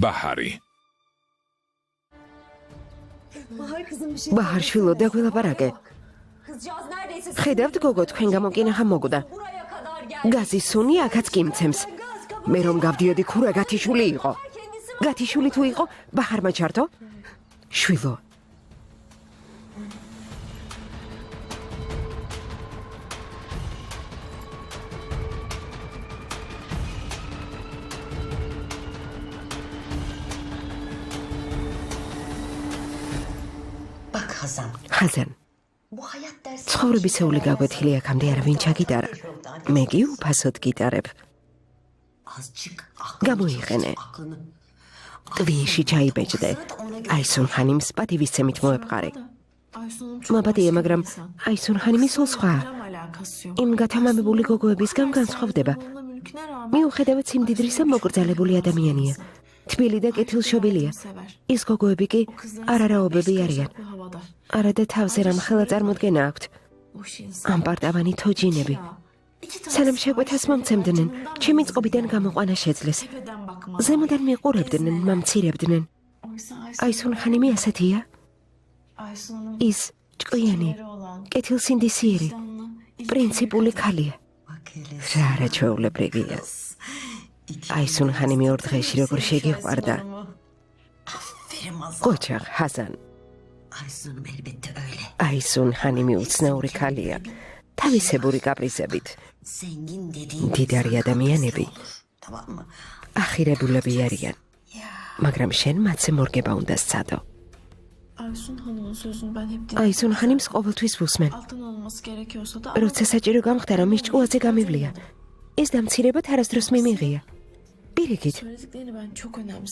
ბაჰარი. ბაჰარ შვილო დაგველაპარაკე. ხედავთ გოგო თქვენ გამოკინახა მოგდა. გაზის სუნი აქაც გიმცემს. მე რომ გავდიოდი ქურა გათიშვილი იყო. გათიშვილი თუ იყო ბაჰარმა ჩართო? შვილო. ხაზან. ცხოვრებისეული გაგვეთილი აქამდე არავინ ჩაგიტარა. მე კი უფასოდ გიტარებ. გამოიყენე. ტვიში ჩაიბეჭდე. აისუნ ხანიმს პატივისცემით მოეპყარე. მაბადია, მაგრამ აისუნ ხანიმი სულ სხვა. იმ გათამამებული გოგოებისგან განსხვავდება. მიუხედავად სიმდიდრისა მოგრძალებული ადამიანია. თბილი და კეთილშობილია. ის გოგოები კი არარაობები არიან. არადა თავზე რამ ხელა წარმოდგენა აქვთ. ამპარტავანი თოჯინები. სანამ შეკვეთას მომცემდნენ, ჩემი წყობიდან გამოყვანა შეძლეს. ზემოდან მიყურებდნენ, მამცირებდნენ. აისუნ ხანიმი ასეთია? ის ჭკვიანი, კეთილსინდისიერი, პრინციპული ქალია. რა არაჩვეულებრივია. აისუნ ხანიმი ორ დღეში როგორ შეგიყვარდა. ყოჩაღ ჰაზან. აისუნ ხანიმი უცნაური ქალია. თავისებური კაპრიზებით. მდიდარი ადამიანები. ახირებულები არიან. მაგრამ შენ მათზე მორგება უნდა სცადო. აისუნ ხანიმს ყოველთვის ვუსმენ. როცა საჭირო გამხდა რომ ის ჭკუაზე გამივლია. ეს დამცირებად არასდროს მიმიღია. პირიქით.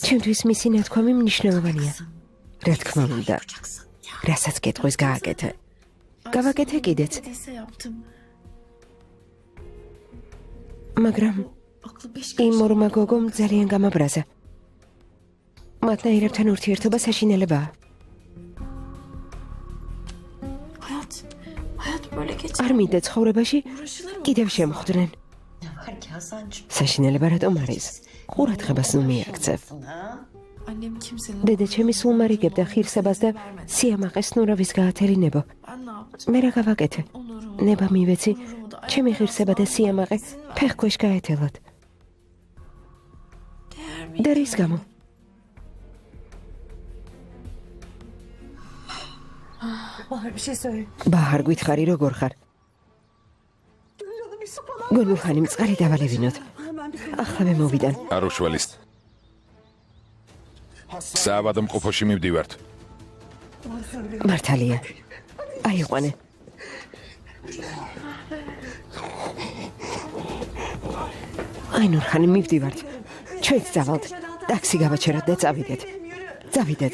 ჩემთვის მისი ნათქვამი მნიშვნელოვანია. რა თქმა უნდა. რასაც გეტყვის გააკეთე. გავაკეთე კიდეც. მაგრამ იმ ორმა გოგომ ძალიან გამაბრაზა. მათნაირებთან ურთიერთობა საშინელებაა. არ მინდა ცხოვრებაში კიდევ შემოხვდნენ. საშინელება რატომ არის? ყურადღებას ნუ მიაქცევ. დედა ჩემი სულ მარიგებდა ხირსებას და სიამაყეს ნურავის გაათელინებო. მე რა გავაკეთე? ნება მივეცი, ჩემი ხირსება და სიამაყე ფეხქვეშ გაეთელოთ. და რის გამო? ბაჰარ გითხარი როგორ ხარ? გულუხანი მწყარი დავალევინოთ. ახლა მე მოვიდან. არ უშველის. საავადმყოფოში მივდივართ. მართალია. აიყვანე. აინურხანი მივდივართ. ჩვენც წავალთ. ტაქსი გავაჩეროთ და წავიდეთ. წავიდეთ.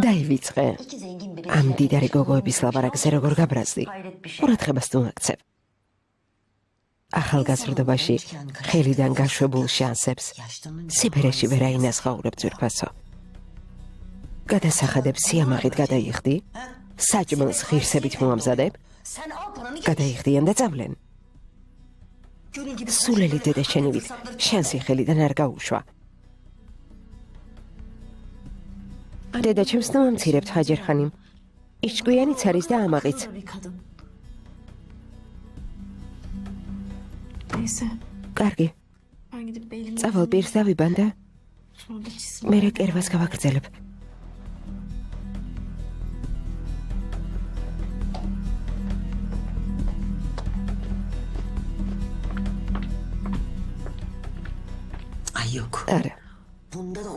დაივიწყე. ამ დიდარი გოგოების ლაპარაკზე როგორ გაბრაზდი. ყურადღებას თუ აქცევ. ახალგაზრდობაში ხელიდან გაშვებულ შანსებს სიბერეში ვერ აინასხაურებ ძვირფასო. გადასახადებს სიამაყით გადაიხდი, საჭმელს ღირსებით მოამზადებ, გადაიხდიან და წავლენ. სულელი დედა შენივით შენსი ხელიდან არ გაუშვა. დედა ჩემს დამამცირებთ ჰაჯერ ხანიმ. ის ჭკვიანიც არის და ამაყიც. კარგი. წავალ პირს დავიბან და მერე კერვას გავაგრძელებ. არა.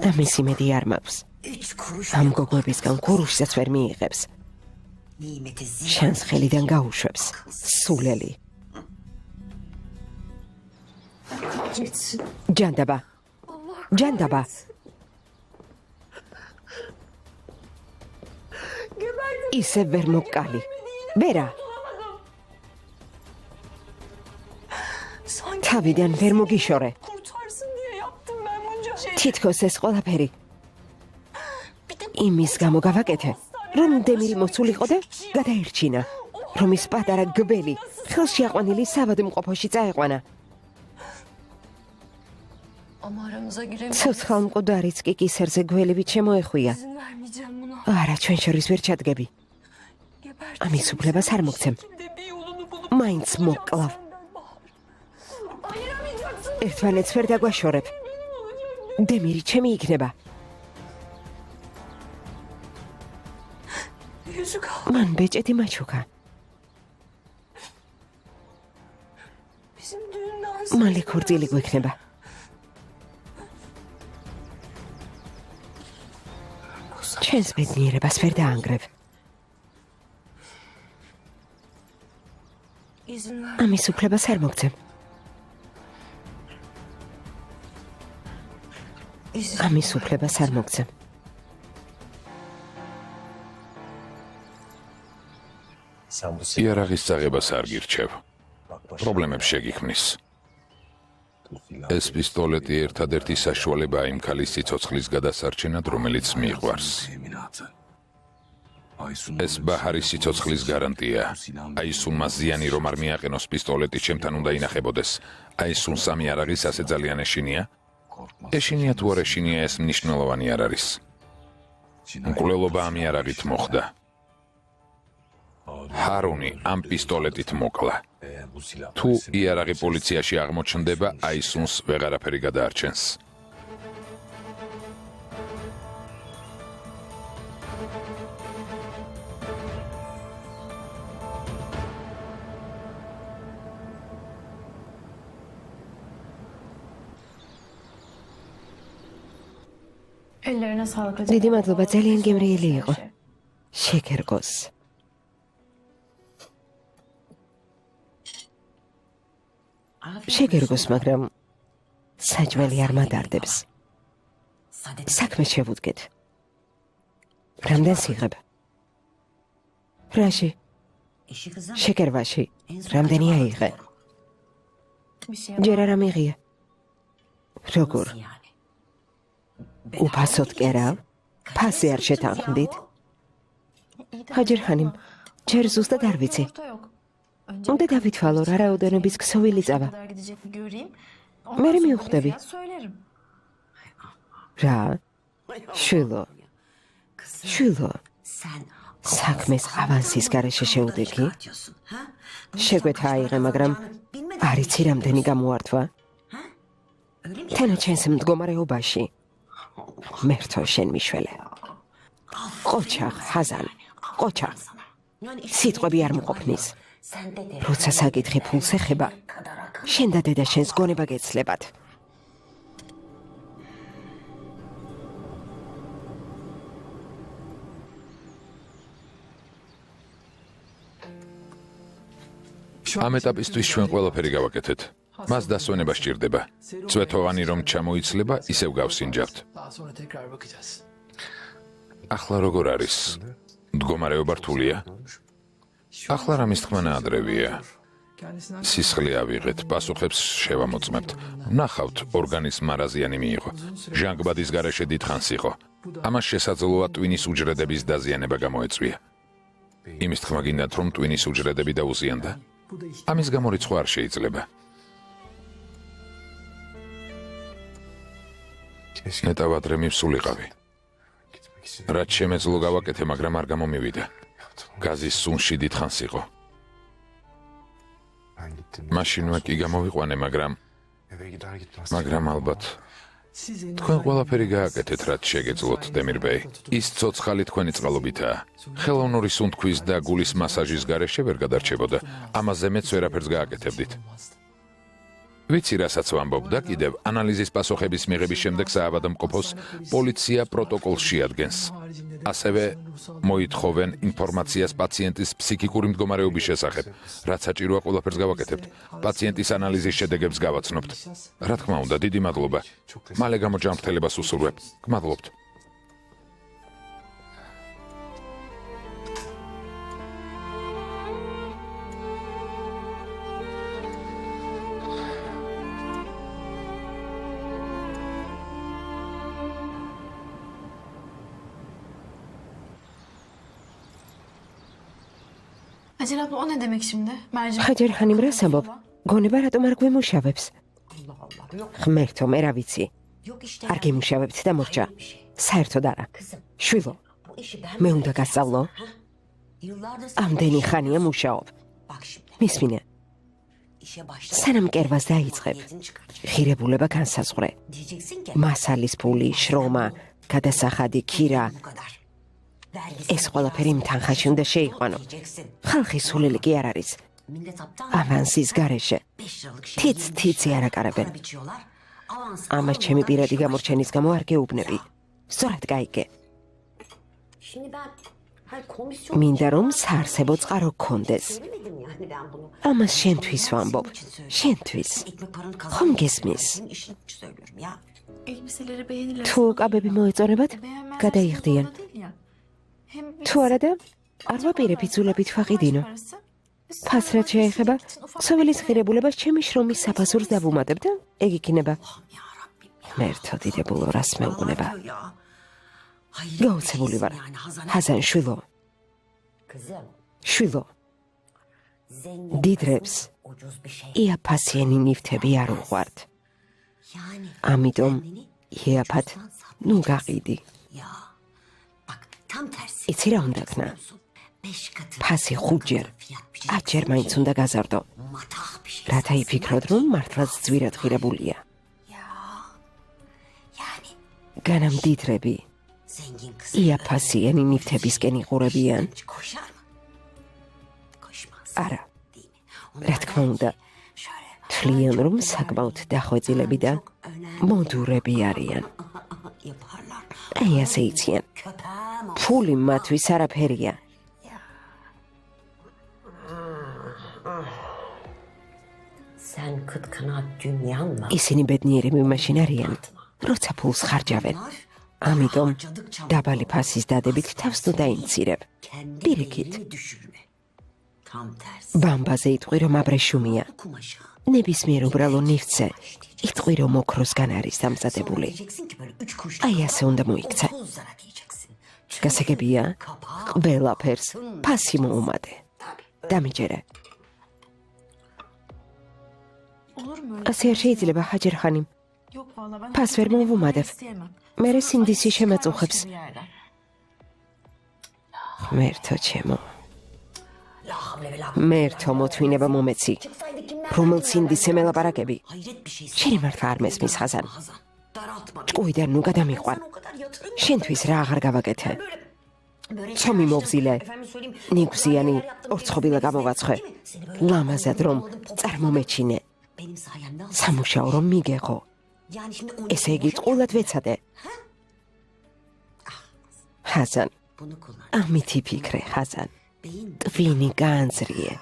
ამის იმედი არ მაქვს. ამ გოგოებისგან ქურუშსაც ვერ მიიღებს. შენს ხელიდან გაუშვებს. სულელი. ჯანდაბა. ჯანდაბა. ისე ვერ მოკალი. ვერა. თავიდან ვერ მოგიშორე. თითქოს ეს ყველაფერი იმის გამო გავაკეთე, რომ დემირი მოცულიყო და გადაერჩინა, რომ ის პატარა გველი ხელში აყვანილი საავადმყოფოში წაეყვანა. ცოცხალ მკვდარიც კი კისერზე გველებით შემოეხვია. არა, ჩვენ შორის ვერ ჩადგები. ამის უფლებას არ მოგცემ. მაინც მოკლავ. ერთმანეთს ვერ დაგვაშორებ. დემირი ჩემი იქნება. მან ბეჭედი მაჩუქა. მალე ქორწილი გვექნება. ჩვენს ბედნიერებას ვერ დაანგრევ. ამის უფლებას არ მოგცემ. ამის უფლებას არ მოგცემ. იარაღის წაღებას არ გირჩევ. პრობლემებს შეგიქმნის. ეს პისტოლეტი ერთადერთი საშუალებაა იმ ქალის სიცოცხლის გადასარჩენად, რომელიც მიყვარს. ეს ბაჰარის სიცოცხლის გარანტია. აისუნმა ზიანი რომ არ მიაყენოს პისტოლეტი ჩემთან უნდა ინახებოდეს. აისუნ სამი იარაღის ასე ძალიან ეშინია? ეშინია თუ არ ეშინია, ეს მნიშვნელოვანი არ არის. მკვლელობა ამ იარაღით მოხდა. ჰარუნი ამ პისტოლეტით მოკლა. თუ იარაღი პოლიციაში აღმოჩნდება, აისუნს ვეღარაფერი გადაარჩენს. დიდი მადლობა, ძალიან გემრიელი იყო. შეგერგოს. შეგერგოს, მაგრამ საჭმელი არ მადარდებს. საქმე შევუდგეთ. რამდენს იღებ? რაში? შეგერვაში. რამდენი აიღე? ჯერ არ ამიღია. როგორ? უფასოდ კერავ? ფასი არ შეთანხმდით? ჰაჯერ-ხანიმ, ჯერ ზუსტად არ ვიცი. უნდა დავითვალო რა რაოდენობის ქსოვილი წავა. მე მივხვდები. რა? შვილო. საქმეს ავანსის გარეშე შეუდეგი? შეგვეთა აიღე, მაგრამ არ იცი რამდენი გამოართვა? თენა ჩვენს მდგომარეობაში. მერთო შენ მიშველე. ყოჩახ, ჰაზან, ყოჩახ. სიტყვები არ მყოფნის. როცა საკითხი ფულს ეხება, შენ და დედა შენს გონება გეცლებათ. ამ ეტაპისთვის ჩვენ ყველაფერი გავაკეთეთ. მას დასვენება სჭირდება. წვეთოვანი რომ ჩამოიცლება, ისევ გავსინჯავთ. ახლა როგორ არის? მდგომარეობა რთულია? ახლა რამის თქმა ნაადრევია. სისხლი ავიღეთ, პასუხებს შევამოწმებთ. ნახავთ, ორგანის მარაზიანი მიიღო. ჟანგბადის გარეშე დიდხანს იყო. ამას შესაძლოა ტვინის უჯრედების დაზიანება გამოეწვია. იმის თქმა გინდათ, რომ ტვინის უჯრედები დაუზიანდა? ამის გამო რიცხვა არ შეიძლება. ნეტავადრე მივსულიყავი. რაც შემეძლო გავაკეთე, მაგრამ არ გამომივიდა. გაზის სუნში დიდხანს იყო. მაშინვე კი გამოვიყვანე, მაგრამ ალბათ თქვენ ყველაფერი გააკეთეთ, რაც შეგეძლოთ, დემირბეი. ის ცოცხალი თქვენი წყალობითაა. ხელოვნური სუნთქვის და გულის მასაჟის გარეშე ვერ გადარჩებოდა. ამაზე მეც ვერაფერს გააკეთებდით. ვიცი, რასაც ვამბობ და კიდევ ანალიზის პასუხების მიღების შემდეგ საავადმყოფოს პოლიცია პროტოკოლს შეადგენს. ასევე მოითხოვენ ინფორმაციას პაციენტის ფსიქიკური მდგომარეობის შესახებ. რაც საჭიროა, ყველაფერს გავაკეთებთ. პაციენტის ანალიზის შედეგებს გავაცნობთ. რა თქმა უნდა, დიდი მადლობა. მალე გამოჯანმრთელებას უსურვებ. გმადლობთ. Hacer abla o ne demek şimdi? Mercimek. ხაჯერ ხანიმ რას ამბობ? გონება რატომ არ გვემუშავებს? Allah Allah. Yok. ღმერთო, მე რა ვიცი. Yok işte. არ გემუშავებთ და მორჩა. საერთოდ არა. Kızım. შვილო, Bu işi ben მე უნდა გასწავლო. Yıllardır sen ამდენი ხანია მუშაობ. Bak şimdi. მისმინე, İşe başla. სანამ კერვას დაიწყებ, Maliyetini çıkartacak. ღირებულება განსაზღვრე. Diyeceksin ki. მასალის ფული, შრომა, გადასახადი, ქირა, Bu kadar. ეს ყველაფერი იმ თანხაში უნდა შეიყვანო. Diyeceksin. ხალხის სულელი კი არ არის. Millet aptal. ავანსის garaშე. 5 liralık şey. თიც-თიცი არ აკარებენ. Para biçiyorlar. Avans. ამას ჩემი პირადი გამორჩენის გამო არ გეუბნები. სწორად გაიგე. Şimdi ben hayır komisyon მინდა რომ საარსებო წყარო გქონდეს. demedim yani ben bunu. ამას შენთვის ვამბობ. შენთვის. Ekmek paranı ხომ kazanmak. გესმის? Senin işini söylüyorum ya. Elbiseleri beğenirler. თუ კაბები მოეწონებათ, Beğenmezler გადაიხდიან. zorunda değil ya. Hem biz- თუ არა და არ ვაპირებ იძულებით ვაყიდინო. Parası. Biz ფას რაც შეეხება, için ufak- სოველის ღირებულებას ჩემი შრომის საფასურს დავუმატებ და ეგ იქნება. Allah'ım ya Rabbim ya. ღმერთო დიდებულო, რას მეუბნება. Ne yapıyor ya? Ay, გაოცებული ვარ. yani Hazan. ჰაზან შვილო, Kızım. შვილო, Zengin დიდრებს kızım, ucuz bir şey. იაფასიანი ნივთები არ უყვართ. Yani ამიტომ kendini იაფად ucuzdan satmaya ნუ გაყიდი. Ya. Bak tam tersi. იცი რა უნდა ქნა? 5 katı. ფასი 5ჯერ, fiyat 10ჯერ მაინც უნდა გაზარდო. Matah bir şey. რათა იფიქროთ, რომ მართლაც ძვირად ღირებულია. Yani განამდიდრები zengin kız. იაფასიანი ნივთებისკენ იყურებიან. Koşar mı? Koşmaz. არა, Değil mi? რა თქმა უნდა, Şöyle. თვლიან რომ საკმაოდ დახვეწილები და მოდურები არიან. Yaparlar. აი ასე იციან. Köpeğim o. ფული მათთვის არაფერია. Sen kıt kanaat dünyan mı? ისინი ბედნიერები მაშინ არიან, როცა ფულს ხარჯავენ. ამიტომ დაბალი ფასის დადებით თავს თუ დაიმცირებ. Kendi Dirikit. değerini düşürme. Tam tersi. ბამბაზე იტყვი რომ აბრეშუმია. Kumaşa. ნებისმიერ უბრალო ნივთზე იტყვი რომ ოქროსგან არის დამზადებული. Diyeceksin ki böyle 3 kuruş. აი ასე უნდა მოიქცე. 30 lira diyeceksin. გასაგებია, ყველაფერს ფასი მოუმატე. დამიჯერე. Olur mu öyle? ასე არ შეიძლება ჰაჯერ ხანიმ. Yok valla ben. Pas verme Telefonu olmadı. isteyemem. მერე Sonra სინდისი çıkar შემაწუხებს. başka bir yerden. ღმერთო ჩემო, La havle ve la მერთო მოთვინება მომეცი. Çıksaydı kimler? რომელ სინდისე მელაპარაკები? Hayret bir şey. შენი მართლა არ მესმის ხაზან. Hazan. Daraltma. ჭკუიდან ნუ გადამიყვან. Sen o kadar yatırım. შენთვის რა აღარ გავაკეთე? Böyle ცომი მოვზილე. Efendim söyleyeyim. ნიგზიანი yaptım, ორცხობილა გამოვაცხე. Seni böyle ლამაზად რომ წარმომეჩინე. benim sayemde al. სამუშაო რომ მიგეღო. Yani şimdi ესე იგი ტყულად ვეცადე. ხაზან, bunu kullan. ამით იფიქრე, ხაზან. Beyin ტვინი გაანძრიე.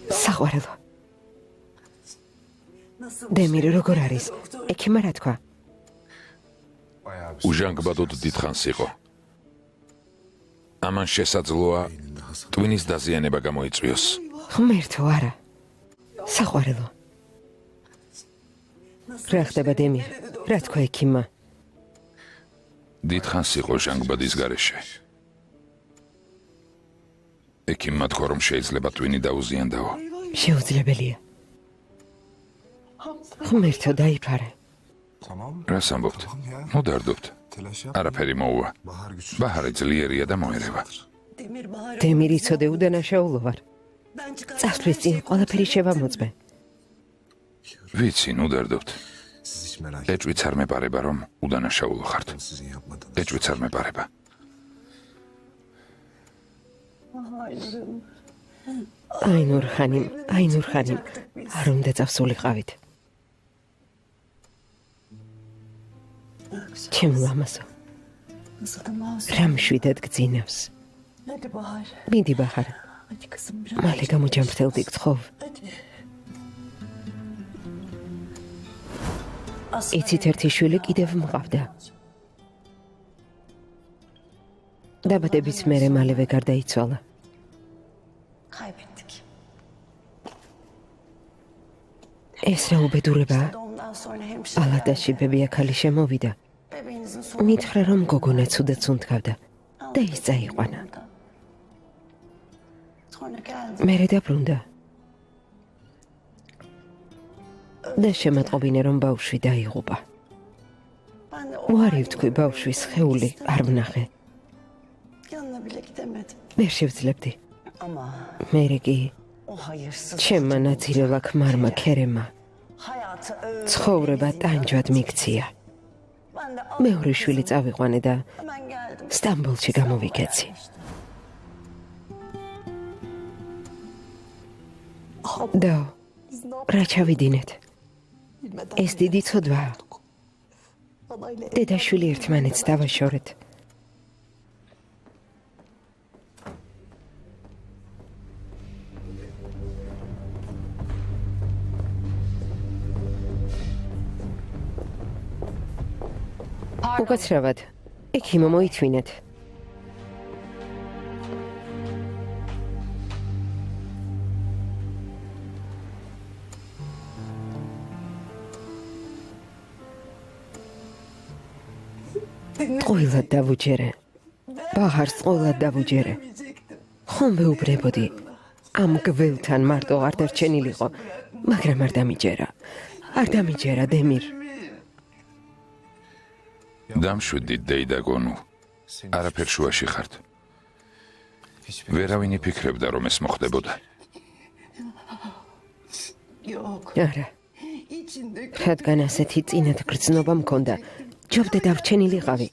საყვარელო, დემირი როგორ არის? ექიმა რა თქვა? უჟანგბადოდ დიდხანს იყო. ამან შესაძლოა ტვინის დაზიანება გამოიწვიოს. ღმერთო, არა. საყვარელო. რა ხდება დემირ? რა თქვა ექიმა? დიდხანს იყო ჟანგბადის გარეშე. ექიმმა თქვა, რომ შეიძლება ტვინი დაუზიანდაო. შეუძლებელია. ღმერთო, დაიფარე. რას ამბობთ? მოდარდობთ. არაფერი მოუვა. ბაჰარი ძლიერია და მოერევა. დემირი იცოდე უდანაშაულო ვარ. წასვლის წინ ყველაფერი შევამოწმე. ვიცი, ნუდარდობთ. Siz hiç merak ეჭვიც არ მეპარება, რომ უდანაშაულო ხართ. etmeyin, sizin yapmadığınız. ეჭვიც არ მეპარება. აი ნურ ხანიმ, არ უნდა წავსულიყავით. ჩემო ლამაზო, Nasıl da masum. რა მშვიდად გძინავს. Hadi Bahar. მიდი ბახარ, Hadi kızım biraz. მალე გამოჯამრთელდი გთხოვ. Hadi. იცით ერთი შვილი კიდევ მყავდა. დაბადების მერე მალევე გარდაიცვალა. Kaybettik. ეს რა უბედურებაა? Doğumdan sonra hemşire პალატაში ბებია-ქალი შემოვიდა. bebeğinizin son მითხრა რომ გოგონა ცუდად უნდგავდა და ის წაიყვანა. sonra geldi. მერე დაბრუნდა. და შემატყობინე რომ ბავშვი დაიღუპა. Ben de უარი ვთქვი ბავშვის ხეული არ ვნახე. yanına bile gidemedim. ვერ შევძლებდი. Ama მერე კი o hayırsız ჩემმა ნაძირევა ქმარმა ქერემა hayatı öyle. ცხოვრება ტანჯვად მიქცია. Ben de მეორე შვილი წავიყვანე და hemen geldim. სტამბოლში გამოვიქეცი. და რა ჩავიდინეთ? ეს დიდი ცოდვაა. დედაშვილი ერთმანეთს დავაშორეთ. უკაცრავად, იქ მოითვინეთ. ყოლად დავუჯერე. ბაჰარს ყოლად დავუჯერე. ხომ ვეუბრებოდი. ამ გველთან მარტო არ დარჩენილიყო, მაგრამ არ დამიჯერა. არ დამიჯერა დემირ. დამშვიდით დეიდაგონუ. არაფერ შუაში ხართ. ვერავინ იფიქრებდა რომ ეს მოხდებოდა. Yok. არა, İçinde რადგან ასეთი წინათ გრძნობა მქონდა, ჯობდე დარჩენილიყავი.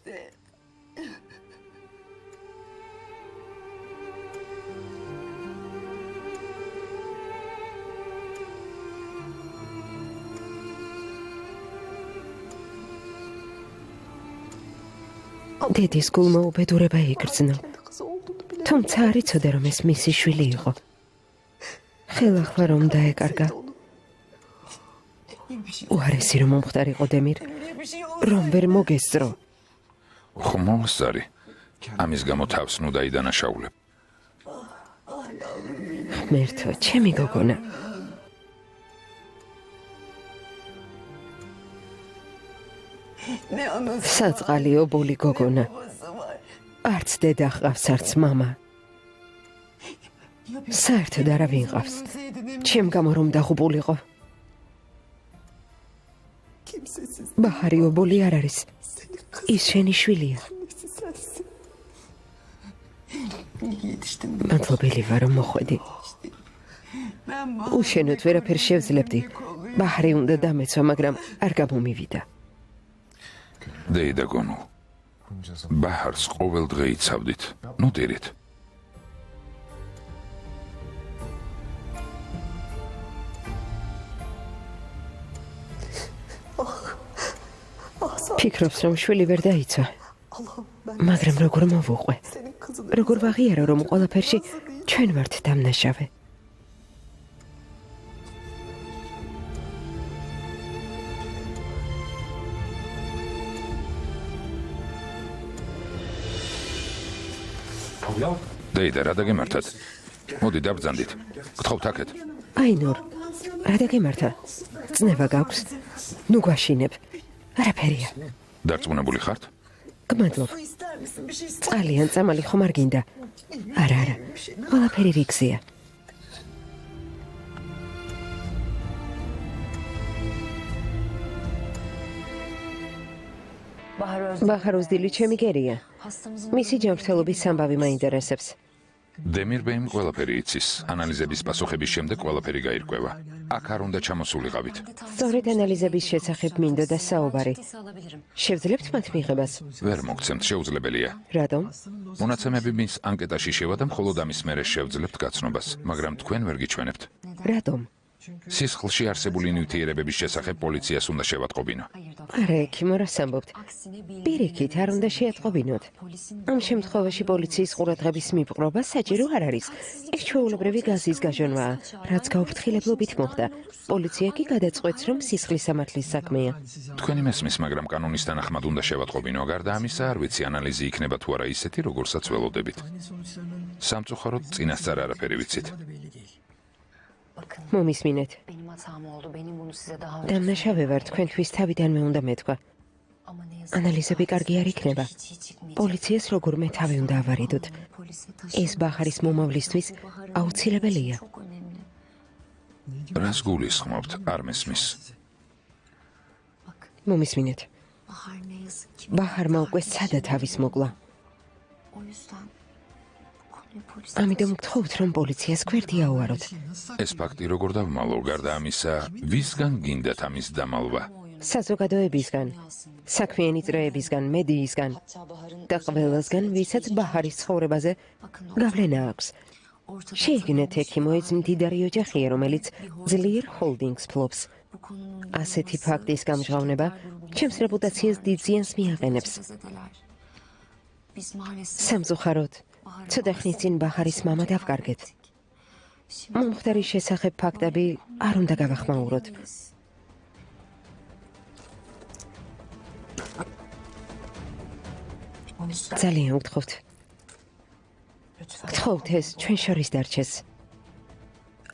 დედის გულმა უბედურება იგრძნო. kız olduğunu bile თუმცა არ იცოდა რომ ეს მისი შვილი იყო. ხელახლა რომ დაეკარგა. უარესი რომ მომხდარიყო დემირ, რომ ვერ მოგესწრო. ხმოვსარი. ამის გამო თავს ნუ დაიდანაშაულებ. მერთო, ჩემი გოგონა. ne anası საწყალი ობოლი გოგონა. var. არც დედა ჰყავს, არც მამა. საერთოდ არავინ ყავს. ჩემ გამო რომ დაღუპულიყო. Kimsesiz ბაჰარი ობოლი არ არის. ის შენი შვილია. annesi sensin. İyi yetiştin. მადლობელი ვარ რომ მოხვედი. Ben უშენოდ ვერაფერ შევძლებდი. ბაჰარი უნდა დამეცვა, მაგრამ არ გამომივიდა. დეიდაგონუ. ბაჰარს ყოველ დღე იცავდით. ნუ დირით. ფიქრობს რომ შვილი ვერ დაიცვა, Allah'ım ben მაგრამ როგორ მოვუყვე. senin kızını როგორ ვაღიარო რომ ყველაფერში ჩვენ ვართ დამნაშავე. დეიდა, რა დაგემართათ? მოდი დაბრძანდით. გთხოვთ აქეთ. აინორ, რა დაგემართა? წნება გაქვს? ნუ გვაშინებ. არაფერია. დარწმუნებული ხართ? გმადლობ. ister misin bir şey ister წყალი ან წამალი ხომ არ გინდა? არა, არა. ყველაფერი რიგზეა. ბაჰაროს დილი ჩემი გერია. მისი ჯანმრთელობის სამბავი მაინტერესებს. დემირ ბეიმ ყველაფერი იცის. ანალიზების პასუხების შემდეგ ყველაფერი გაირკვევა. აქ არ უნდა ჩამოსულიყავით. სწორედ ანალიზების შესახებ მინდოდა საუბარი. შევძლებთ მათ მიღებას? ვერ მოგცემთ, შეუძლებელია. რატომ? მონაცემები მის ანკეტაში შევა და მხოლოდ ამის მერე შევძლებთ გაცნობას, მაგრამ თქვენ ვერ გიჩვენებთ. რატომ? სისხლში არსებული ნივთიერებების შესახებ პოლიციას უნდა შევატყობინო. არა, ექიმო, რას ამბობთ? პირიქით, არ უნდა შეატყობინოთ. ამ შემთხვევაში პოლიციის ყურადღების მიპყრობა საჭირო არ არის. ეს ჩვეულებრივი გაზის გაჟონვაა, რაც გაუფრთხილებლობით მოხდა. პოლიცია კი გადაწყვეტს, რომ სისხლის სამართლის საქმეა. თქვენი მესმის, მაგრამ კანონის თანახმად უნდა შევატყობინო. გარდა ამისა, არ ვიცი ანალიზი იქნება თუ არა ისეთი, როგორსაც ველოდებით. სამწუხაროდ წინასწარ არაფერი ვიცით. მომისმინეთ. დამნაშავე ვარ, თქვენთვის თავიდანვე უნდა მეთქვა. ანალიზები კარგი არ იქნება. პოლიციას როგორმე თავი უნდა ავარიდოთ. ეს ბახარის მომავლისთვის აუცილებელია. რას გულისხმობთ? არ მესმის. მომისმინეთ. ბახარმა უკვე სცადა თავის მოკლა. ამიტომ გთხოვთ, რომ პოლიციას გვერდი აუაროთ. ეს ფაქტი როგორ დავმალო, გარდა ამისა, ვისგან გინდათ ამის დამალვა? საზოგადოებისგან, საქმიანი წრეებისგან, მედიისგან და ყველასგან, ვისაც ბახარის ცხოვრებაზე გავლენა აქვს. შეიგნეთ ექიმო, ეს მდიდარი ოჯახია, რომელიც ძლიერ ჰოლდინგს ფლობს. ასეთი ფაქტის გამჟღავნება ჩემს რეპუტაციას დიდ ზიანს მიაყენებს. სამწუხაროდ, ცოტა ხნის წინ ბახარის მამა დავკარგეთ. მომხდარის შესახებ ფაქტები არ უნდა გავახმაუროთ. ძალიან ვგთხოვთ. გთხოვთ, ეს ჩვენ შორის დარჩეს.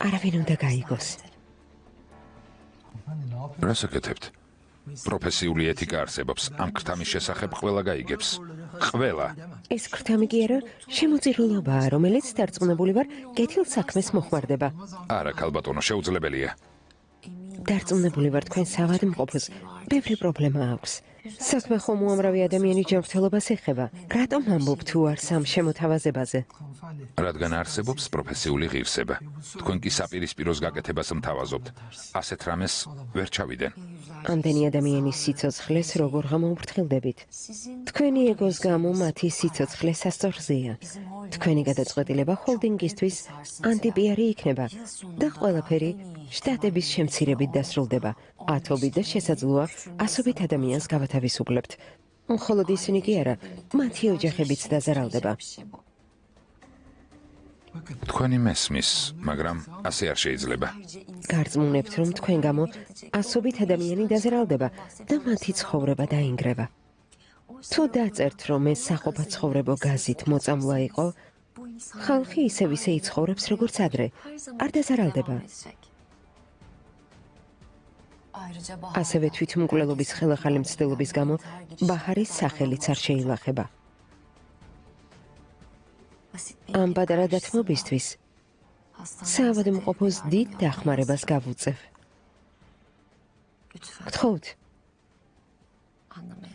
არავინ უნდა გაიგოს. რას აკეთებთ? პროფესიული ეთიკა არსებობს. ამ ქრთამის შესახებ ყველა გაიგებს. ყველა. ეს ქრთამი კი არა, შემოწირულობაა, რომელიც დარწმუნებული ვარ, კეთილ საქმეს მოხმარდება. არა, ქალბატონო, შეუძლებელია. დარწმუნებული ვარ, თქვენ საავადმყოფოს ბევრი პრობლემა აქვს. საქმე ხომ უამრავი ადამიანის ჯანმრთელობას ეხება. რატომ ამბობ თუ არს ამ შემოთავაზებაზე? რადგან არსებობს პროფესიული ღირსება. თქვენ კი საპირისპიროს გაკეთებას მთავაზობთ. ასეთ რამეს ვერ ჩავიდენ. ამდენი ადამიანის სიცოცხლეს როგორ გამოვფრთხილდებით? თქვენი ეგოს გამო მათი სიცოცხლე სასწორზეა. თქვენი გადაწყვეტილება ჰოლდინგისთვის ანტიპიარი იქნება და ყველაფერი შტატების შემცირებით დასრულდება. ათობით და შესაძლოა ასობით ადამიანს გავათავისუფლებთ. მხოლოდ ისინი კი არა, მათი ოჯახებიც დაზარალდება. თქვენი მესმის, მაგრამ ასე არ შეიძლება. გარწმუნებთ, რომ თქვენ გამო ასობით ადამიანი დაზარალდება და მათი ცხოვრება დაინგრევა. თუ დაწერთ, რომ ეს საყოფა ცხოვრება გაზით მოწამვლა იყო, ხალხი ისევ ისე იცხოვრებს, როგორც ადრე, არ დაზარალდება. ასევე თვითმკვლელობის ხელახალი მცდელობის გამო ბახარის სახელიც არ შეილახება. ამ პატარა დათმობისთვის საავადმყოფოს დიდ დახმარებას გავუწევ. გთხოვთ,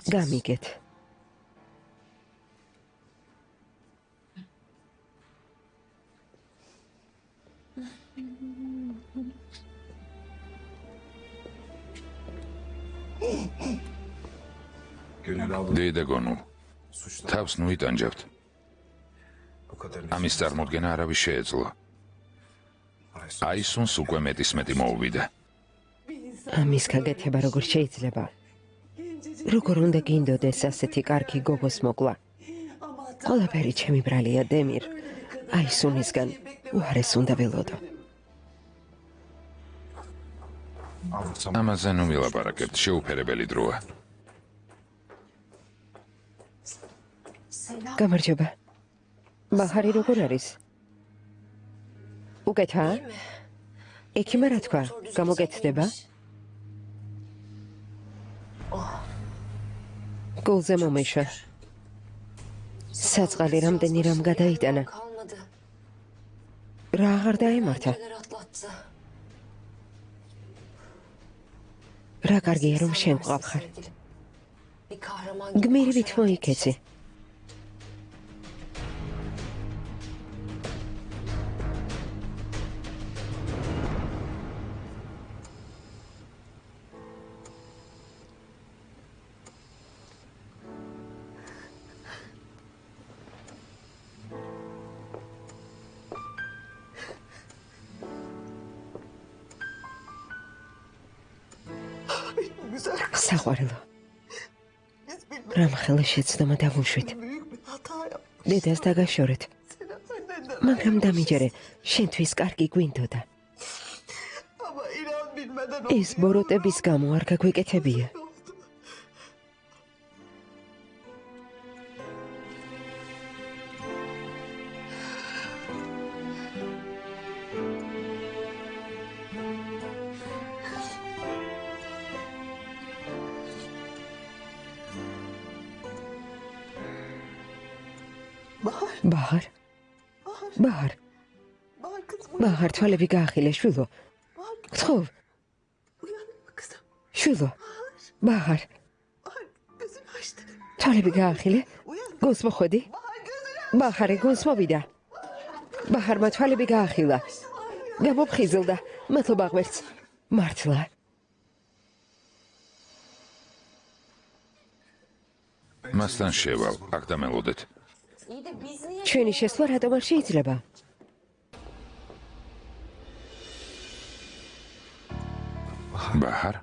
გამიგეთ. დედა გონუ, თავს ნუ იტანჯებთ. ამის წარმოდგენა არავის შეეძლო. აისუნს უკვე მეტი მოუვიდა. ამის გაკეთება როგორ შეიძლება? როგორ უნდა გინდოდეს ასეთი კარგი გოგოს მოკლა? ყველაფერი ჩემი ბრალია, დემირ. აისუნისგან უარეს უნდა ველოდო. ამაზე ნუ ვილაპარაკებთ, შეუფერებელი დროა. გამარჯობა. ბახარი როგორ არის? უკეთაა? ექიმა რა თქვა? გამოგეცდება? გულზე მომეშვა. საწყალი რამდენი რამ გადაიტანა. რა აღარ დაემართა? რა კარგია რომ შენ გვყავ. გმირებით მოიქეცი. საყვარელო. რამ ხელა შეცდომა დავუშვით. დედას დაგაშორეთ. მაგრამ დამიჯერე, შენთვის კარგი გვინდოდა. ეს ბოროტების გამო არ გაგვეკეთებია. ბაჰარ Bahar kızım. ბაჰარ თვალები გაახილე შვილო გთხოვ Uyan kızım. შვილო ბაჰარ Bahar gözünü açtı. თვალები გაახილე გულს მოხვედი Bahar gözünü ბაჰარი გულს მოვიდა ბაჰარმა თვალები გაახილა გამოფხიზლდა მადლობა ღმერთს მართლა მასთან შევალ, აქ დამელოდეთ. ჩვენი შესვლა რატომ არ შეიძლება ბაჰარ?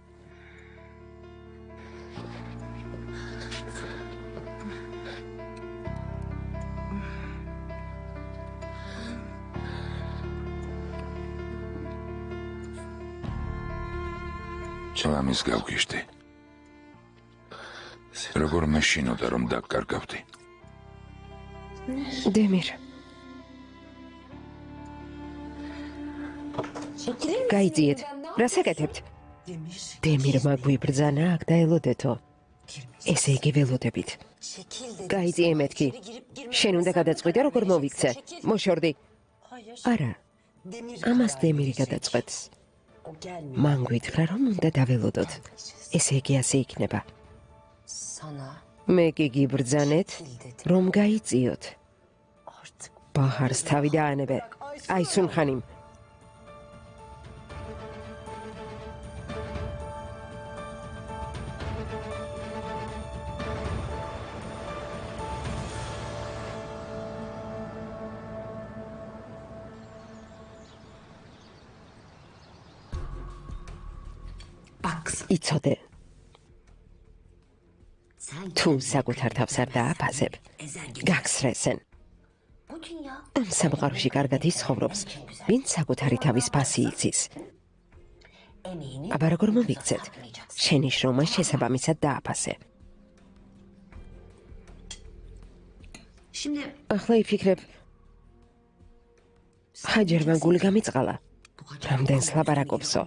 ჩლამის გავგიშდი. როგორ მეშინოდა რომ დაკარგავდი. დემირ გაიძიეთ რა საკეთებთ Demir. დემირმა გვიბრძანა აქ და ელოდეთო ესე იგი ველოდებით გაიძიე მეთქი შენ უნდა გადაწყვიტე როგორ მოვიქცე მოშორდი არა ამას დემირი გადაწყვეტს მან გითხრა რომ უნდა დაველოდოთ ესე იგი ასე იქნება მე კი გიბრძანეთ რომ გაიწიოთ ბაჰარს თავი დაანებე აი სუნხანიმ იცოდე თუ საკუთარ თავს არ დააფასებ გაგსრესენ ამ სამყაროში კარგად ისხოვრობს ვინც საკუთარი თავის ფასი იცის აბა როგორ მოვიქცეთ შენი შრომა შესაბამისად დააფასე ახლა იფიქრებ ჰაჯერმა გული გამიწყალა რამდენს ლაპარაკობსო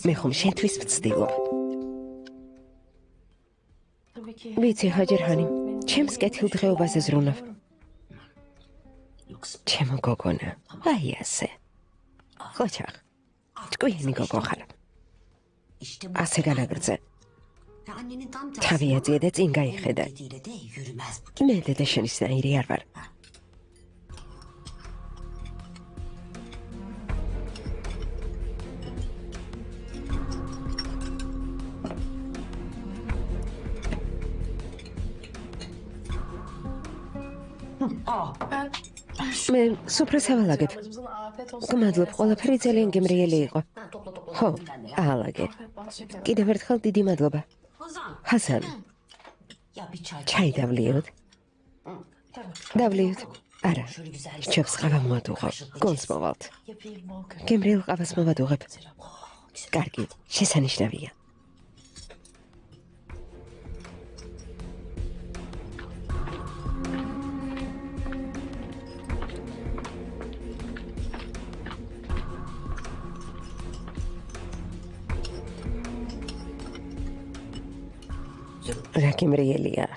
მე ხომ შენთვის ვცდილობ ვიცი ჰაჯერჰანი ჩემს კეთილდღეობაზე ზრუნავ ჩემო გოგონა აი ასე ხოჩახ ჭკვიანი გოგო ხარ ასე განაგრძე თავი ეძიე და წინ გაიხედე მე დედა შენიშნაირი არ ვარ მე სუფრას ავალაგებ. გმადლობ, ყველაფერი ძალიან გემრიელი იყო. ხო, ავალაგე. კიდევ ერთხელ დიდი მადლობა. ჰასან. ჩაი დავლიოთ? დავლიოთ? არა. შობს ყავა მოვადუღო. გონს მოვალთ. გემრიელ ყავას მოვადუღებ. კარგი, შესანიშნავია. რა გემრიელია.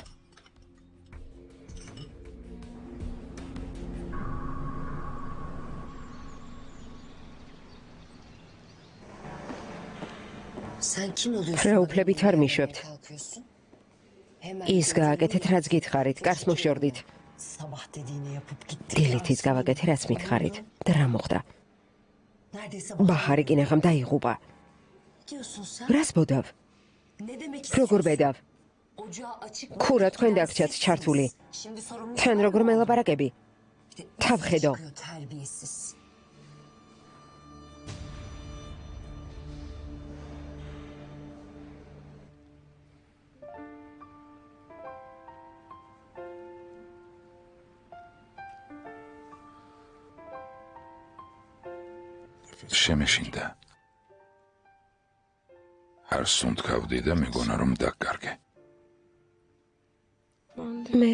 რა უფლებით არ მიშვებთ? ის გააკეთეთ, რაც გითხარით, კარს მოშორდით. დილითიც გავაკეთე, რაც მითხარით. და რა მოხდა? ბაჰარი კინაღამ დაიღუპა. რას ბოდავ? როგორ ბედავ? ქურა თქვენ დაგჭათ ჩართული. თან როგორ მელაპარაკები? თავხედო. შემეშინდა. არ სუნთქავდი და მეგონა რომ დაკარგე. მე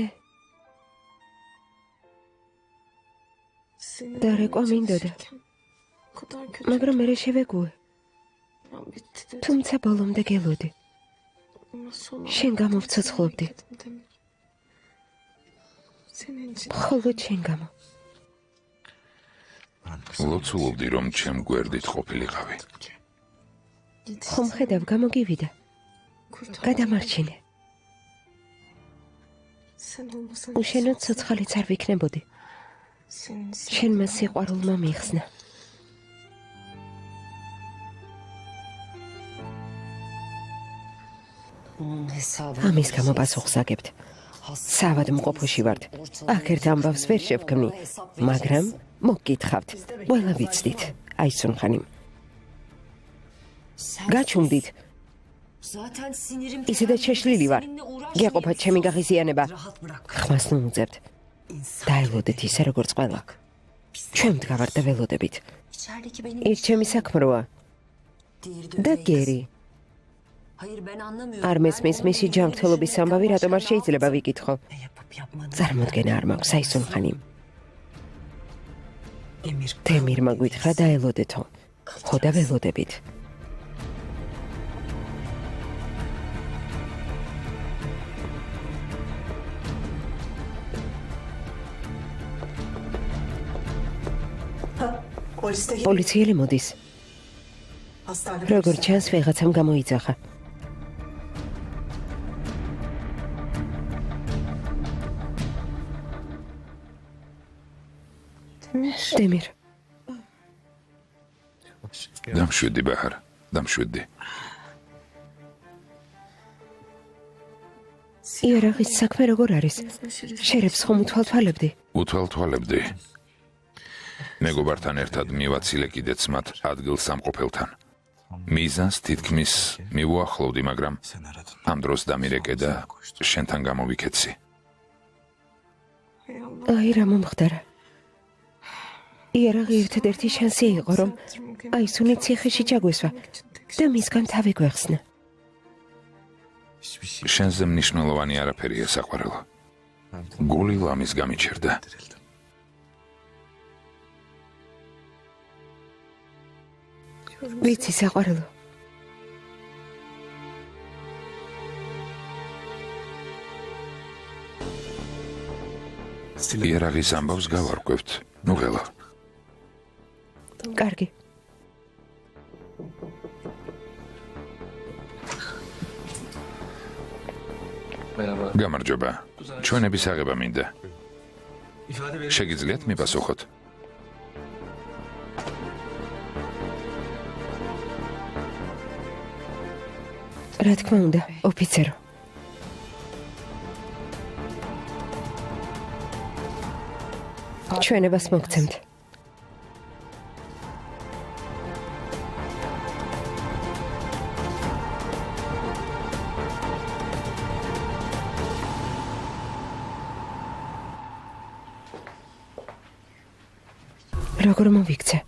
დარეკვა მინდოდა. მაგრამ მე შევეგუე. თუმცა ბოლომდე გელოდი. შენ გამოვცოცხლობდი. Senin için. მხოლოდ შენ გამო. ლოცულობდი რომ ჩემ გვერდით ყოფილიყავი. ხომ ხედავ გამოგივიდა. გადამარჩინე. Sen olmasan უშენოდ ცოცხალიც არ ვიქნებოდი. senin შენმა სიყვარულმა მიიხსნა. Bunun hesabı. ამის გამო პასუხს აგებთ. სავად მყოფოში ვართ. აქ ერთ ამბავს ვერ შევქმნი, მაგრამ მოგკითხავთ. ყველა ვიცდით. აი სუნხანიმ. გაჩუმდით. Zaten sinirim. ისედაც შეშლილი ვარ. გეყოფათ ჩემი გაღიზიანება. Rahat bırak. ხმას ნუუძებთ. დაელოდეთ ისე როგორც ყველა. ჩვენ ვდგავართ და ველოდებით. İçerideki benim. ის ჩემი საქმროა Diğeri de და üvey გერი. kız. Hayır ben anlamıyorum. არ მესმის მისი ჯანმრთელობის ამბავი, რატომ არ შეიძლება ვიკითხო? Ne yapıp yapmadım. წარმოდგენა არ მაქვს, აი სუნხანიმ. Emir. თემირმა გვითხრა დაელოდეთო. ხო და ველოდებით. Polis de პოლიციელი მოდის. hastane. როგორც ჩანს, ვიღაცამ გამოიძახა. დემირ, დამშვიდი ბაჰარ, დამშვიდი. იარაღის საქმე როგორ არის? შერებს ხომ უთვალთვალებდი? უთვალთვალებდი. მეგობართან ერთად მივაცილე კიდეც მათ ადგილ სამყოფელთან. მიზანს თითქმის მივუახლოვდი, მაგრამ ამ დროს დამირეკე და შენთან გამოვიქეცი. აი რა მომხდარა. იარაღი ერთადერთი შანსი იყო, რომ აი სუნი ციხეში ჩაგვესვა და მისგან თავი გვეხსნა. შენზე მნიშვნელოვანი არაფერია საყვარელო. გული ლამის გამიჩერდა. ვიცი საყვარელო. იარაღის ამბავს გავარკვევთ. ნუ ღელა. კარგი. გამარჯობა. ჩვენების აღება მინდა. შეგიძლიათ მიპასუხოთ? რა თქმა უნდა, ოფიცერო. ჩვენებას მოგცემთ. როგორ მოვიქცე?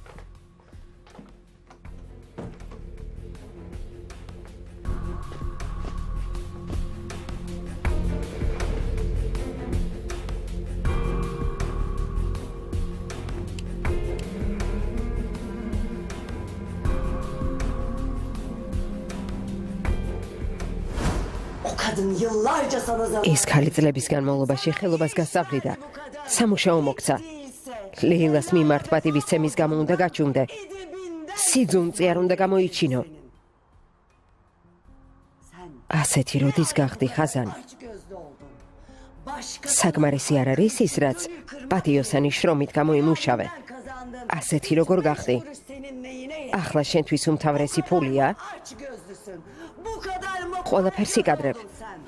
O kadın yıllarca sana zarar ის ხალი წლების განმავლობაში ხელობას გასწავლიდა. სამუშაო მოგცა. ლეილას მიმართ პატივისცემის გამო უნდა გაჩუნდე. სიძუნწე არ უნდა გამოიჩინო. ასეთი როდის გახდი ხაზანი? gözlü oldun. Başka საკმარისი არ არის ის, რაც პატიოსანი შრომით გამოიმუშავე. kazandın. ასეთი როგორ გახდი? Senin neyine ახლა შენთვის უმთავრესი ფულია? aç gözlüsün. Bu kadar mı ყველაფერს იკადრებ. sen?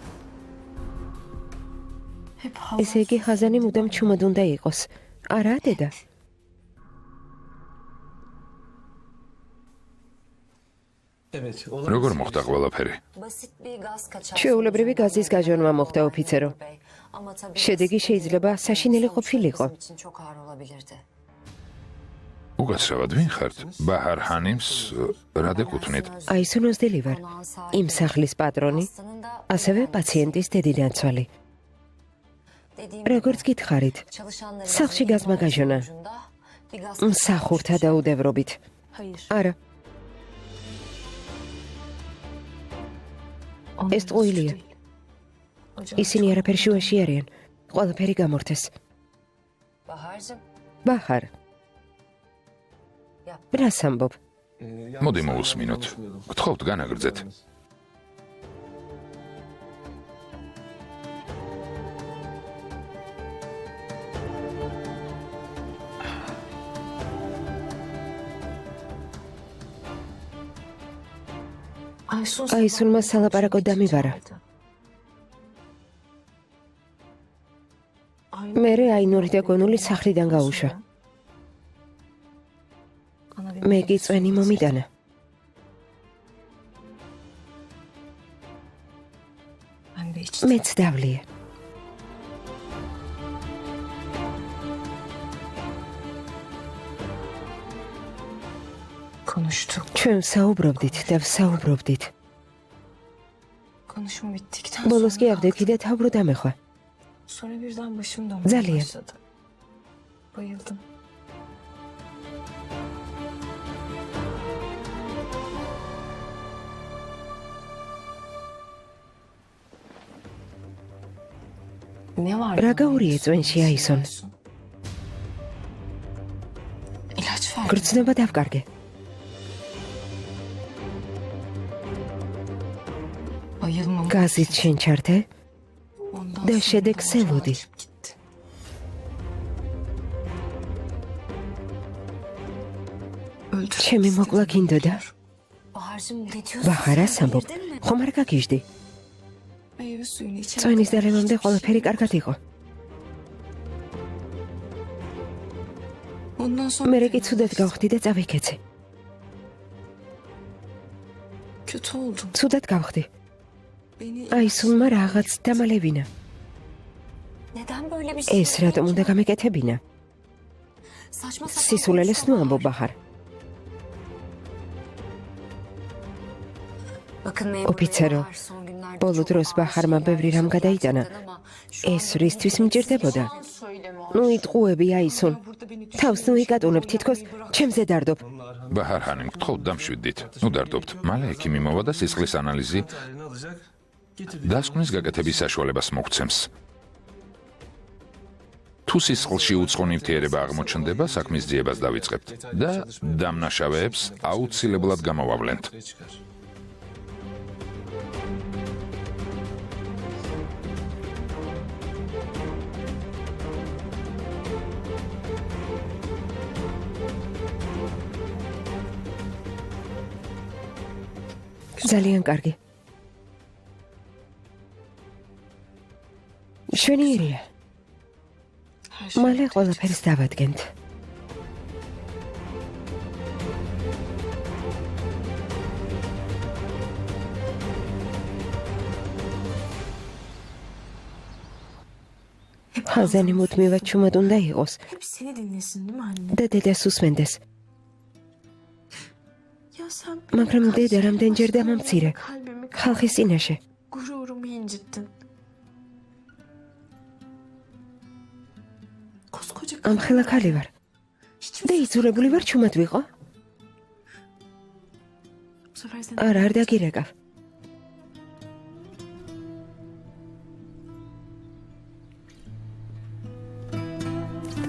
ესე იგი ხაზანი მუდამ ჩუმად უნდა იყოს. არა, დედა? როგორ მოხდა ყველაფერი? Basit bir gaz kaçağı. ჩვეულებრივი გაზის გაჟონვა მოხდა, ოფიცერო. Ama tabii შედეგი შეიძლება საშინელი ყოფილიყო. bizim için çok ağır olabilirdi. უკაცრავად ვინ ხართ? ბაჰარ ჰანიმს რა დეკუთვნით? აი სუნოზდელი ვარ. იმ სახლის პატრონი, Hastanın da ასევე პაციენტის დედინაცვალი. როგორც გითხარით, çalışanların სახლში გაზმა გაჟონა. ucunda bir gaz მსახურთა დაუდევრობით. არა. ეს ტყუილია. ისინი არაფერში უაში არიან. ყველაფერი გამორთეს. Bahar'cığım. ბაჰარ, რას ამბობ? მოდი მოусმინოთ. გთხოვთ განაგრძეთ. აისულმა სალაპარაკო დამიბარა. მერე აინური და გონული სახლიდან გაუშვა. მე კი წვენი მომიტანა. მეც დავლია. Konuştuk. ჩვენ საუბრობდით და ვსაუბრობდით. Konuşma bittikten ბოლოს კი sonra ავდექი და თავბრო დამეხვა. sonra birden başım dönmeye Zaliye. başladı. Bayıldım. Ne var? რა გაურიე წვენში აისონ? İlaç ver. გრძნობა დავკარგე. Bayılmam. გაზით შენჩართე Ondan და sonra შედეგს borcu ელოდი. açıp gitti. Öldür. ჩემი მოკლა გინდოდა? Bahar'cığım ne diyorsun? ბაჰარას Sen ამბობ. delirdin mi? ხომ არ გაგიჟდი? Meyve suyunu içelim. წვენის დალევამდე ყველაფერი კარგად იყო. Ondan sonra მერე კი ცუდად გავხდი და წავიქეცე. kötü oldum. ცუდად გავხდი. Beni აისულმა რაღაც დამალევინა. Neden böyle bir şey ეს რატომ უნდა გამეკეთებინა? Saçma sapan სისულელეს ნუ konuşma ამბობ Bahar. ბაჰარ. Bakın memur Ოფიცერო, Bahar son günlerde ბოლო çok დროს ağır ბაჰარმა şeyler ბევრი რამ yaşadı გადაიტანა. gerçekten ama şu ეს anda რისთვის მჭირდებოდა? ნუ იტყუები აისონ. თავს ნუ იკატუნებ თითქოს ჩემზე დარდობ. ბაჰარ ხანიმ, გთხოვთ დამშვიდდით. ნუ დარდობთ. მალე ექიმი მოვა და სისხლის ანალიზი დასკვნის გაკეთების საშუალებას მოგცემს. თუ სისხლში უცხო ნივთიერება აღმოჩნდება, საქმის ძიებას დავიწყებთ და დამნაშავეებს აუცილებლად გამოვავლენთ. ძალიან კარგი. შვენიერია. her şey მალე ყველაფერს დავადგენთ. ხაზანი მუდმივად ჩუმად უნდა იყოს hep seni dinlesin değil mi anne? და დედას უსმენდეს. Ya sen მაგრამ დედა რამდენჯერ დამამცირე kalbimi ხალხის წინაშე. gururumu incittin. Koskoca ამ ხელა ქალი ვარ და იზურებული ვარ ჩუმად ვიყო? Bu sefer sen არა, არ დაგირეკავ.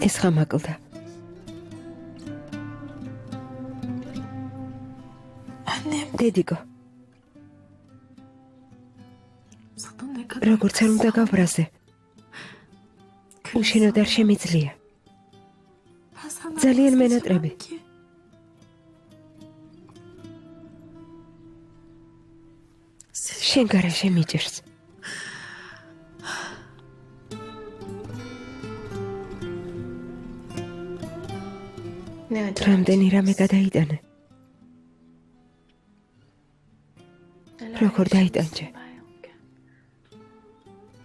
ეს ხამაკლდა. annem დედიკო, sana ne kadar როგორც არ უნდა გავრაზე, უშენოდ არ შემიძლია. Ben senden ძალიან vazgeçemem მენატრები. ki. შენ გარეშე მიჭერს. Ne acayip. რამდენი რამე გადაიტანე. Neler როგორ yaşamışsın დაიტანჯე. ben yokken.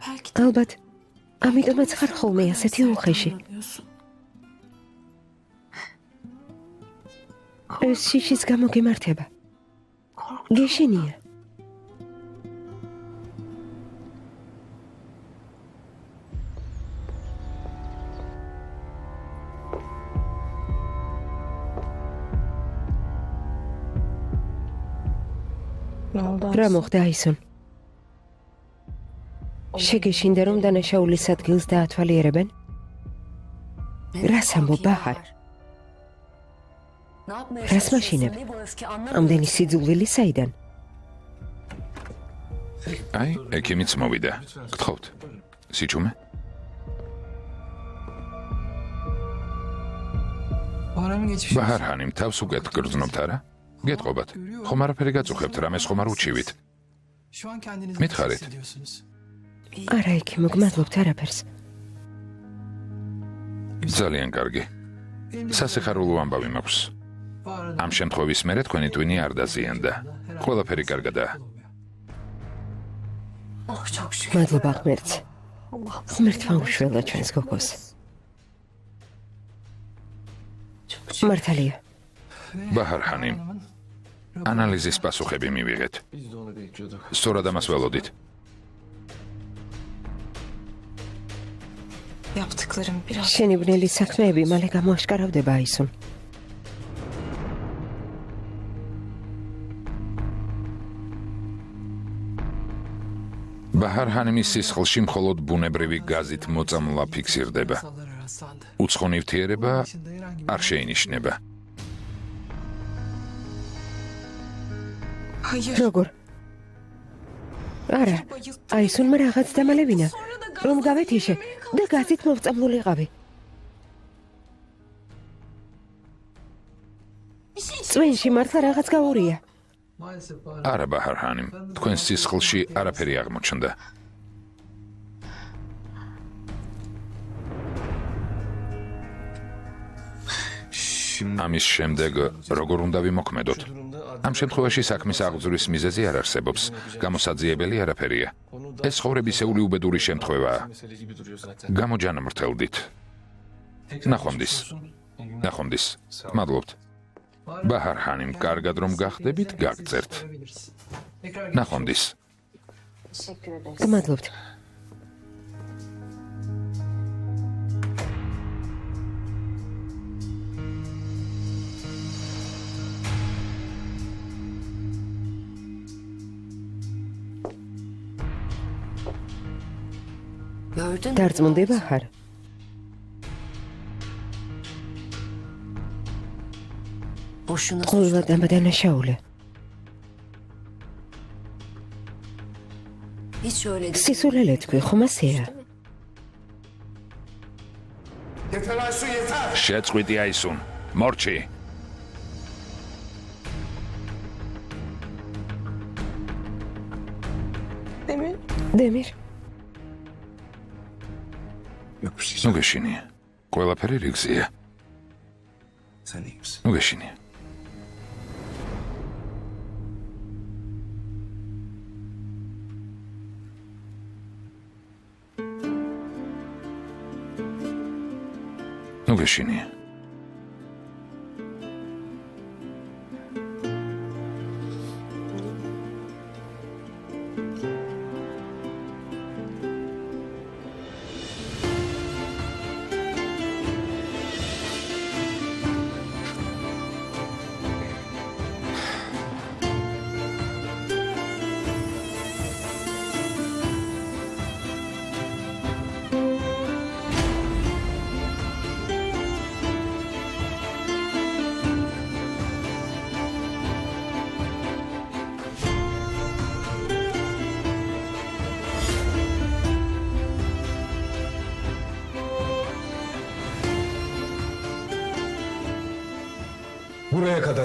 Belki de ალბათ ამიტომაც ხარ ხოლმე ასეთი უხეში. ეს შიშის გამო გემართება. გეშინია. Ne oldu? რა მოხდა აისონ? შეგეშინდა რომ დანაშაულის ადგილს დაათვალიერებენ? რას ამბობ ბაჰარ? რას მაშინებ? ამდენი სიძულვილი საიდან? აი, ექიმიც მოვიდა. გთხოვთ. სიჩუმე? ბაჰარ ჰანიმ, თავს უკეთ გრძნობთ არა? გეტყობათ. ხომ არაფერი გაწუხებთ, რამეს ხომ არ უჩივით? მითხარით. არა ექიმო, გმადლობთ არაფერს. ძალიან კარგი. სასიხარულო ამბავი მაქვს. ამ შემთხვევის მერე თქვენი ტვინი არ დაზიანდა. ყველაფერი კარგადაა. მადლობა ღმერთს. ღმერთმა უშველა ჩვენს გოგოს. მართალია. ბაჰარ ჰანიმ, ანალიზის პასუხები მივიღეთ. სწორად ამას ველოდით. შენი ბნელი საქმეები მალე გამოაშკარავდება აისუნ. ბაჰარ ჰანიმის სისხლში მხოლოდ ბუნებრივი გაზით მოწამვლა ფიქსირდება. უცხო ნივთიერება არ შეინიშნება. როგორ? არა, აისუნმა რაღაც დამალევინა, რომ გავეთიშე და გაზით მოვწამლულიყავი. წვენში მართლა რაღაც გაურია. არა ბაჰარ ჰანიმ, თქვენ სისხლში არაფერი აღმოჩნდა. ამის შემდეგ როგორ უნდა ვიმოქმედოთ? ამ შემთხვევაში საქმის აღძვრის მიზეზი არ არსებობს, გამოსაძიებელი არაფერია. ეს ცხოვრებისეული უბედური შემთხვევაა. გამოჯანმრთელდით. ნახვამდის. მადლობთ. ბაჰარ ჰანიმ, კარგად რომ გახდებით, გაგწერთ. ნახვამდის. მადლობთ. დარწმუნდება ხარ? ყოლა დამადანაშაულე. სისულელე თქვი, ხომ ასეა? შეწყვიტი აისუნ. მორჩი. დემირ. ნუ გეშინია. ყველაფერი რიგზია. ნუ გეშინია. ნუ გეშინია.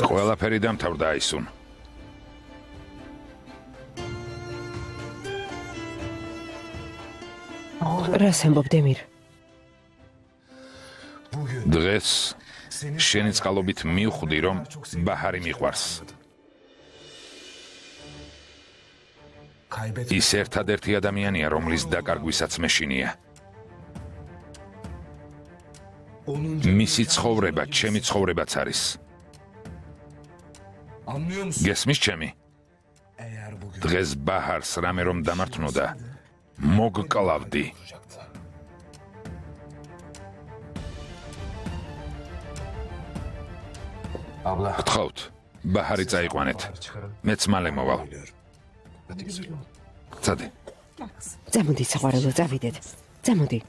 ყველაფერი დამთავრდა აისუნ. რას ამბობ დემირ? დღეს შენი წყალობით მივხვდი, რომ ბაჰარი მიყვარს. ის ერთადერთი ადამიანია, რომლის დაკარგვისაც მეშინია. მისი ცხოვრება, ჩემი ცხოვრებაც არის. გესმის ჩემი? დღეს ბაჰარს რამე რომ დამართნოდა, მოგკლავდი. გთხოვთ, ბაჰარი წაიყვანეთ. მეც მალე მოვალ. წადი. წამოდი საყვარელო, წავიდეთ. წამოდი.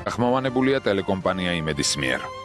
ახმოვანებულია ტელეკომპანია იმედის მიერ.